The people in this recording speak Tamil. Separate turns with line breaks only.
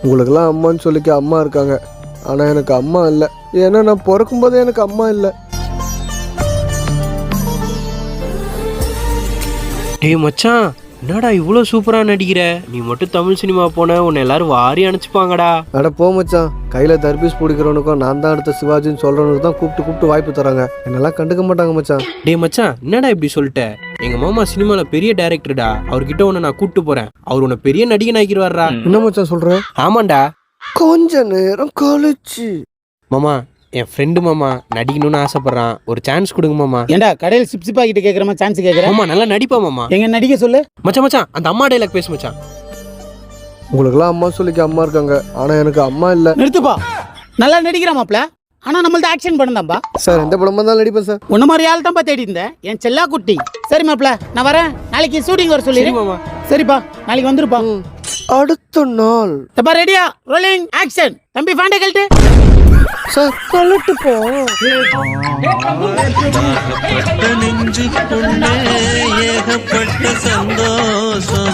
உங்களுக்கெல்லாம் அம்மான்னு சொல்லிக்க அம்மா இருக்காங்க, ஆனால் எனக்கு அம்மா இல்லை. ஏன்னா நான் பிறக்கும் போதே எனக்கு அம்மா இல்லை.
டேய் மச்சான், என்னடா இவ்வளோ சூப்பராக நடிக்கிற? நீ மட்டும் தமிழ் சினிமா போன உன்னை எல்லாரும் வாரி அனுப்பிச்சுப்பாங்கடா.
அட போ மச்சான், கையில் தர்பீஸ் பிடிக்கிறவனுக்கும் நான் தான் அடுத்த சிவாஜின்னு சொல்கிறவனுக்கு தான் கூப்பிட்டு வாய்ப்பு தராங்க. என்னெல்லாம் கண்டுக்க மாட்டாங்க மச்சான்.
டேய் மச்சான், என்னடா இப்படி சொல்லிட்ட? எங்க மாமா சினிமாவில் பெரிய டைரக்டர்டா, அவர்கிட்ட உன்னை நான் கூப்பிட்டு போறேன். அவர் உன்னை பெரிய நடிகன் ஆக்கிடுவாரா.
என்ன மச்சான் சொல்ற?
ஆமாண்டா.
கொஞ்ச நேரம் கழிச்சு
மாமா, என் ஃப்ரெண்டு மாமா நடிக்கணும்னு ஆசைப்படுறான், ஒரு சான்ஸ் கொடுங்க மாமா.
ஏண்டா கடையில் சிப்ஸ் பாக்கிட்டு கேட்குறமா சான்ஸ் கேட்குறேன்?
மாமா நல்லா நடிப்பா மாமா.
எங்க நடிக்க சொல்லு
மச்சான். மச்சான் அந்த அம்மா டைலாக் பேசு மச்சான்.
உங்களுக்கெல்லாம் அம்மா சொல்லிக்க அம்மா இருக்காங்க, ஆனால் எனக்கு அம்மா இல்லை.
நிறுத்துப்பா. நல்லா நடிக்கிறா மாப்ள, ஆனா நம்மள்ட்ட ஆக்ஷன் பண்ணதாம்பா.
சார் எந்த படமா தான் நடிப்பேன் சார்.
உன்ன மாதிரி ஆள் தான்ப்பா தேடி இருந்தேன், என் செல்லா குட்டி. சரி மாப்ள, நான் வரேன். நாளைக்கு ஷூட்டிங் வர சொல்லி
மாமா.
சரிப்பா, நாளைக்கு வந்துருப்பா.
அடுத்த நாள்
தப்பா ரெடியா? Rolling action. தம்பி ஃபேண்டை கழட்டு.
சார் கழட்டு போ.
நெஞ்சுக்குள்ளே ஏகப்பட்ட சந்தோஷம்